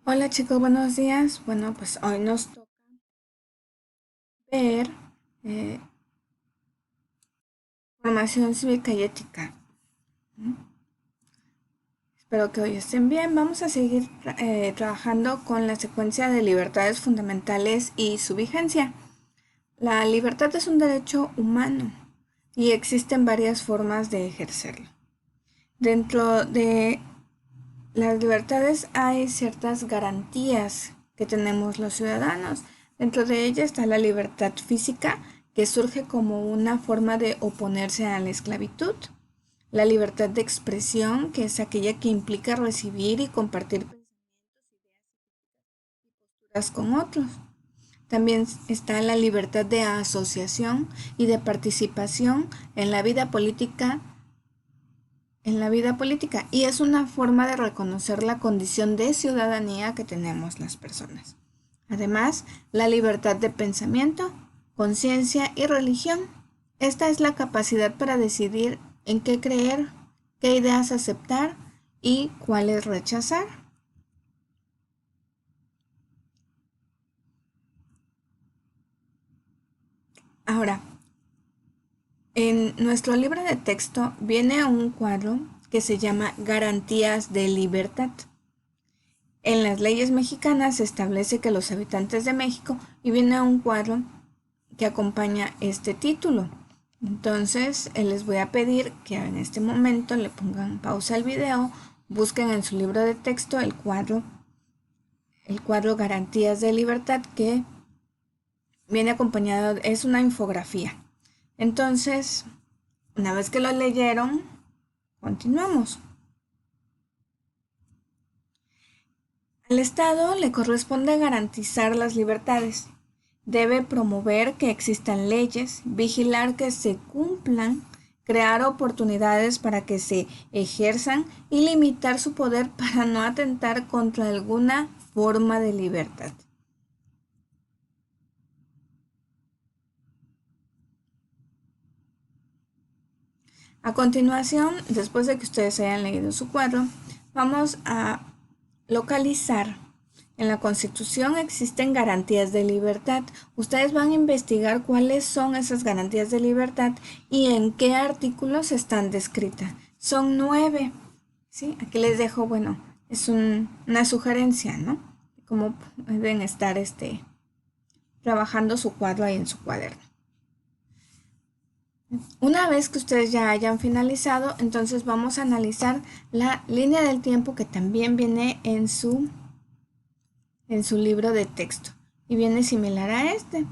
Hola chicos, buenos días. Bueno, pues hoy nos toca ver eh, formación cívica y ética. Espero que hoy estén bien. Vamos a seguir trabajando con la secuencia de libertades fundamentales y su vigencia. La libertad es un derecho humano y existen varias formas de ejercerlo. Dentro de las libertades hay ciertas garantías que tenemos los ciudadanos. Dentro de ella está la libertad física, que surge como una forma de oponerse a la esclavitud. La libertad de expresión, que es aquella que implica recibir y compartir posturas con otros. También está la libertad de asociación y de participación en la vida política, y es una forma de reconocer la condición de ciudadanía que tenemos las personas. Además, la libertad de pensamiento, conciencia y religión. Esta es la capacidad para decidir en qué creer, qué ideas aceptar y cuáles rechazar. Ahora, en nuestro libro de texto viene un cuadro que se llama Garantías de Libertad. En las leyes mexicanas se establece que los habitantes de México, y viene un cuadro que acompaña este título. Entonces, les voy a pedir que en este momento le pongan pausa al video, busquen en su libro de texto el cuadro Garantías de Libertad, que viene acompañado, es una infografía. Entonces, una vez que lo leyeron, continuamos. Al Estado le corresponde garantizar las libertades. Debe promover que existan leyes, vigilar que se cumplan, crear oportunidades para que se ejerzan y limitar su poder para no atentar contra alguna forma de libertad. A continuación, después de que ustedes hayan leído su cuadro, vamos a localizar. En la Constitución existen garantías de libertad. Ustedes van a investigar cuáles son esas garantías de libertad y en qué artículos están descritas. Son 9. ¿Sí? Aquí les dejo, bueno, es una sugerencia, ¿no? Cómo pueden estar trabajando su cuadro ahí en su cuaderno. Una vez que ustedes ya hayan finalizado, entonces vamos a analizar la línea del tiempo que también viene en su libro de texto y viene similar a este.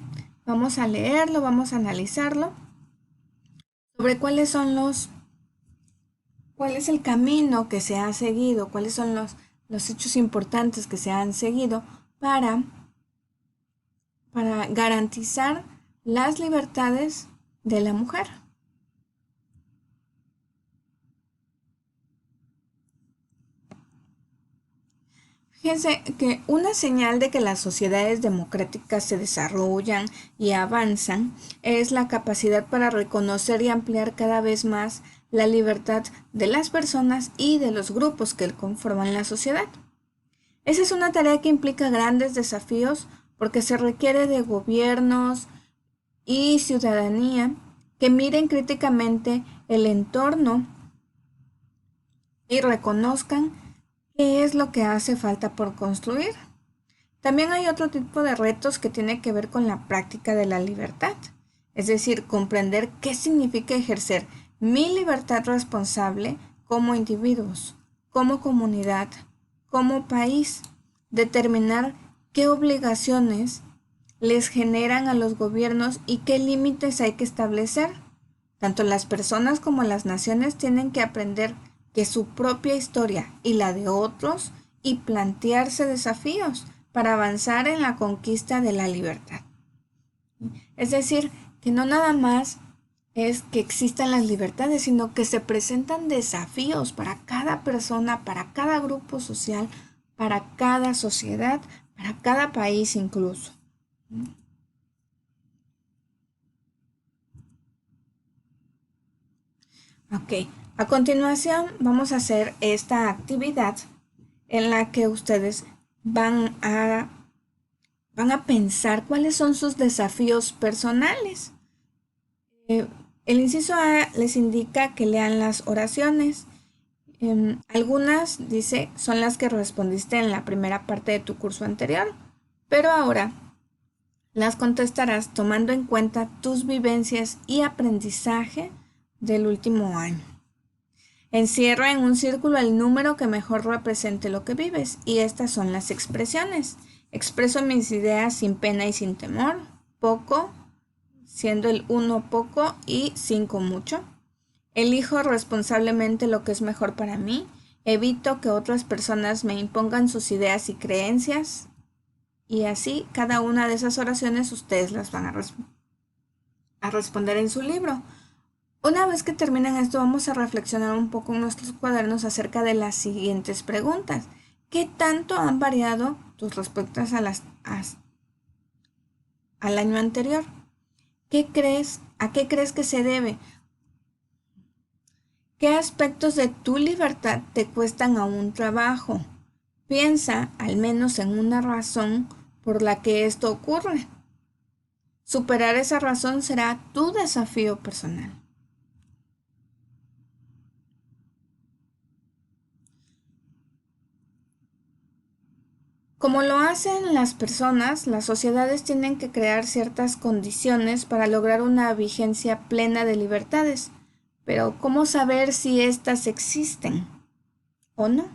Vamos a leerlo, vamos a analizarlo sobre cuál es el camino que se ha seguido, cuáles son los hechos importantes que se han seguido para garantizar las libertades de la mujer. Fíjense que una señal de que las sociedades democráticas se desarrollan y avanzan es la capacidad para reconocer y ampliar cada vez más la libertad de las personas y de los grupos que conforman la sociedad. Esa es una tarea que implica grandes desafíos porque se requiere de gobiernos y ciudadanía que miren críticamente el entorno y reconozcan qué es lo que hace falta por construir. También hay otro tipo de retos que tiene que ver con la práctica de la libertad, es decir, comprender qué significa ejercer mi libertad responsable como individuos, como comunidad, como país, determinar qué obligaciones les generan a los gobiernos y qué límites hay que establecer. Tanto las personas como las naciones tienen que aprender que su propia historia y la de otros y plantearse desafíos para avanzar en la conquista de la libertad. Es decir, que no nada más es que existan las libertades, sino que se presentan desafíos para cada persona, para cada grupo social, para cada sociedad, para cada país incluso. Ok, a continuación vamos a hacer esta actividad en la que ustedes van a, van a pensar cuáles son sus desafíos personales. El inciso A les indica que lean las oraciones. Algunas, dice, son las que respondiste en la primera parte de tu curso anterior, pero ahora las contestarás tomando en cuenta tus vivencias y aprendizaje del último año. Encierra en un círculo el número que mejor represente lo que vives, y estas son las expresiones. Expreso mis ideas sin pena y sin temor. Poco, siendo el 1 poco y 5 mucho. Elijo responsablemente lo que es mejor para mí. Evito que otras personas me impongan sus ideas y creencias. Y así, cada una de esas oraciones ustedes las van a responder en su libro. Una vez que terminen esto, vamos a reflexionar un poco en nuestros cuadernos acerca de las siguientes preguntas. ¿Qué tanto han variado tus respuestas al año anterior? ¿A qué crees que se debe? ¿Qué aspectos de tu libertad te cuestan aún trabajo? Piensa al menos en una razón por la que esto ocurre. Superar esa razón será tu desafío personal. Como lo hacen las personas, las sociedades tienen que crear ciertas condiciones para lograr una vigencia plena de libertades. Pero ¿cómo saber si éstas existen o no?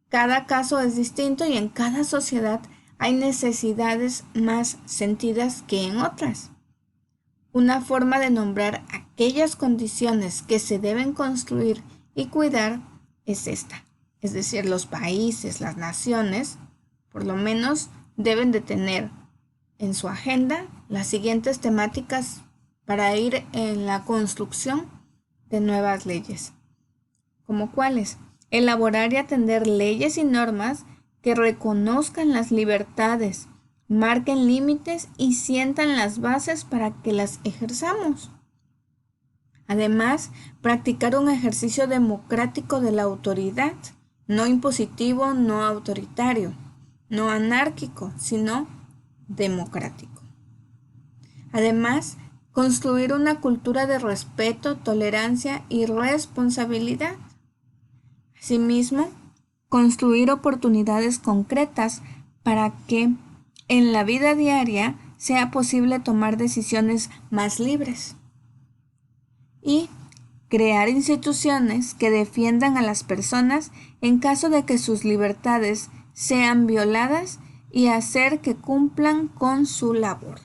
Cada caso es distinto y en cada sociedad hay necesidades más sentidas que en otras. Una forma de nombrar aquellas condiciones que se deben construir y cuidar es esta. Es decir, los países, las naciones, por lo menos deben de tener en su agenda las siguientes temáticas para ir en la construcción de nuevas leyes. ¿Como cuáles? Elaborar y atender leyes y normas que reconozcan las libertades, marquen límites y sientan las bases para que las ejerzamos. Además, practicar un ejercicio democrático de la autoridad, no impositivo, no autoritario, no anárquico, sino democrático. Además, construir una cultura de respeto, tolerancia y responsabilidad. Asimismo, construir oportunidades concretas para que en la vida diaria sea posible tomar decisiones más libres. Y crear instituciones que defiendan a las personas en caso de que sus libertades sean violadas y hacer que cumplan con su labor.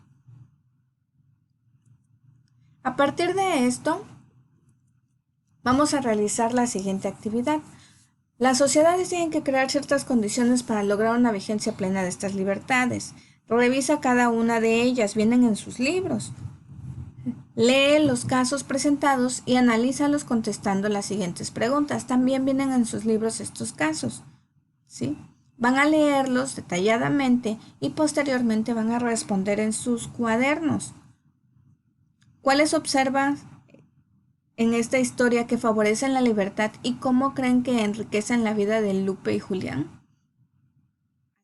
A partir de esto, vamos a realizar la siguiente actividad. Las sociedades tienen que crear ciertas condiciones para lograr una vigencia plena de estas libertades. Revisa cada una de ellas, vienen en sus libros. Lee los casos presentados y analízalos contestando las siguientes preguntas. También vienen en sus libros estos casos, ¿sí? Van a leerlos detalladamente y posteriormente van a responder en sus cuadernos. ¿Cuáles observan en esta historia que favorecen la libertad y cómo creen que enriquecen la vida de Lupe y Julián?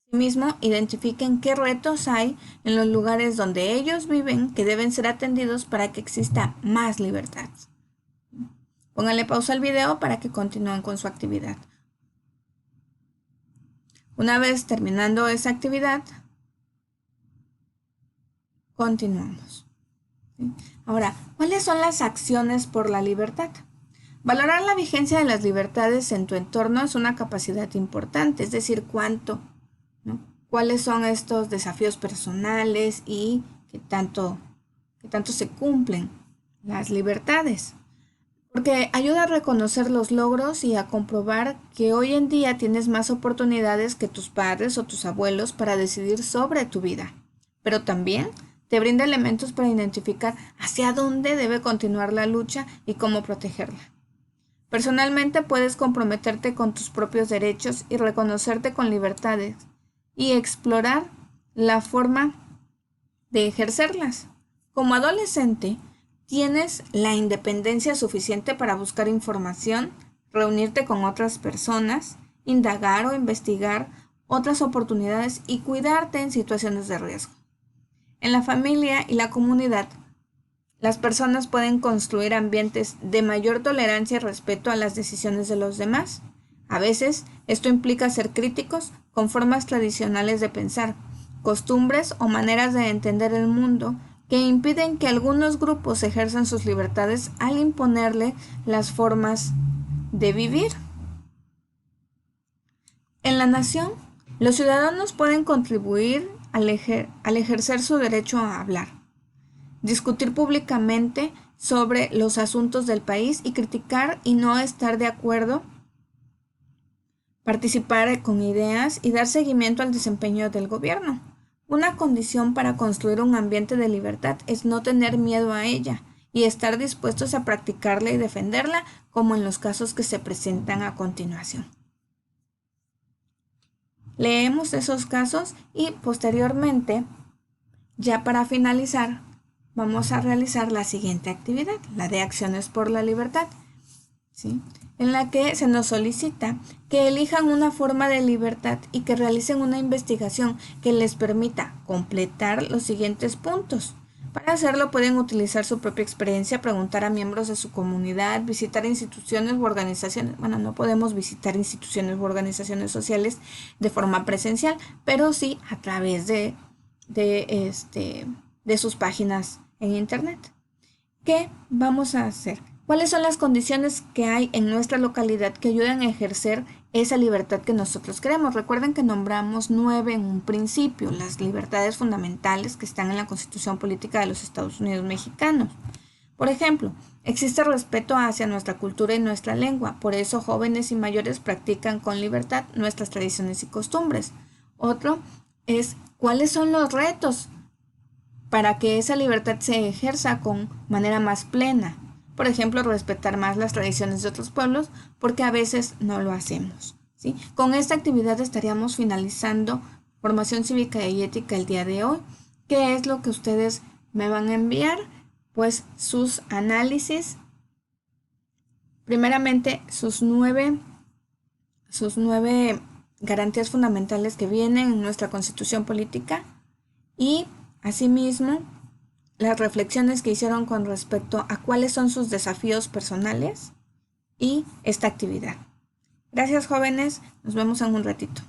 Asimismo, identifiquen qué retos hay en los lugares donde ellos viven que deben ser atendidos para que exista más libertad. Pónganle pausa al video para que continúen con su actividad. Una vez terminando esa actividad, continuamos. Ahora, ¿cuáles son las acciones por la libertad? Valorar la vigencia de las libertades en tu entorno es una capacidad importante, es decir, cuánto, ¿no? ¿Cuáles son estos desafíos personales y qué tanto se cumplen las libertades? Porque ayuda a reconocer los logros y a comprobar que hoy en día tienes más oportunidades que tus padres o tus abuelos para decidir sobre tu vida. Pero también te brinda elementos para identificar hacia dónde debe continuar la lucha y cómo protegerla. Personalmente puedes comprometerte con tus propios derechos y reconocerte con libertades y explorar la forma de ejercerlas. Como adolescente, tienes la independencia suficiente para buscar información, reunirte con otras personas, indagar o investigar otras oportunidades y cuidarte en situaciones de riesgo. En la familia y la comunidad, las personas pueden construir ambientes de mayor tolerancia y respeto a las decisiones de los demás. A veces, esto implica ser críticos con formas tradicionales de pensar, costumbres o maneras de entender el mundo que impiden que algunos grupos ejerzan sus libertades al imponerle las formas de vivir. En la nación, los ciudadanos pueden contribuir al ejercer su derecho a hablar, discutir públicamente sobre los asuntos del país y criticar y no estar de acuerdo, participar con ideas y dar seguimiento al desempeño del gobierno. Una condición para construir un ambiente de libertad es no tener miedo a ella y estar dispuestos a practicarla y defenderla, como en los casos que se presentan a continuación. Leemos esos casos y posteriormente, ya para finalizar, vamos a realizar la siguiente actividad, la de acciones por la libertad, ¿sí? En la que se nos solicita que elijan una forma de libertad y que realicen una investigación que les permita completar los siguientes puntos. Para hacerlo pueden utilizar su propia experiencia, preguntar a miembros de su comunidad, visitar instituciones u organizaciones. Bueno, no podemos visitar instituciones u organizaciones sociales de forma presencial, pero sí a través de sus páginas en internet. ¿Qué vamos a hacer? ¿Cuáles son las condiciones que hay en nuestra localidad que ayudan a ejercer esa libertad que nosotros queremos? Recuerden que nombramos 9 en un principio, las libertades fundamentales que están en la Constitución Política de los Estados Unidos Mexicanos. Por ejemplo, existe respeto hacia nuestra cultura y nuestra lengua, por eso jóvenes y mayores practican con libertad nuestras tradiciones y costumbres. Otro es cuáles son los retos para que esa libertad se ejerza con manera más plena. Por ejemplo, respetar más las tradiciones de otros pueblos, porque a veces no lo hacemos, ¿sí? Con esta actividad estaríamos finalizando formación cívica y ética el día de hoy. ¿Qué es lo que ustedes me van a enviar? Pues sus análisis, primeramente sus nueve garantías fundamentales que vienen en nuestra Constitución Política y asimismo las reflexiones que hicieron con respecto a cuáles son sus desafíos personales y esta actividad. Gracias, jóvenes, nos vemos en un ratito.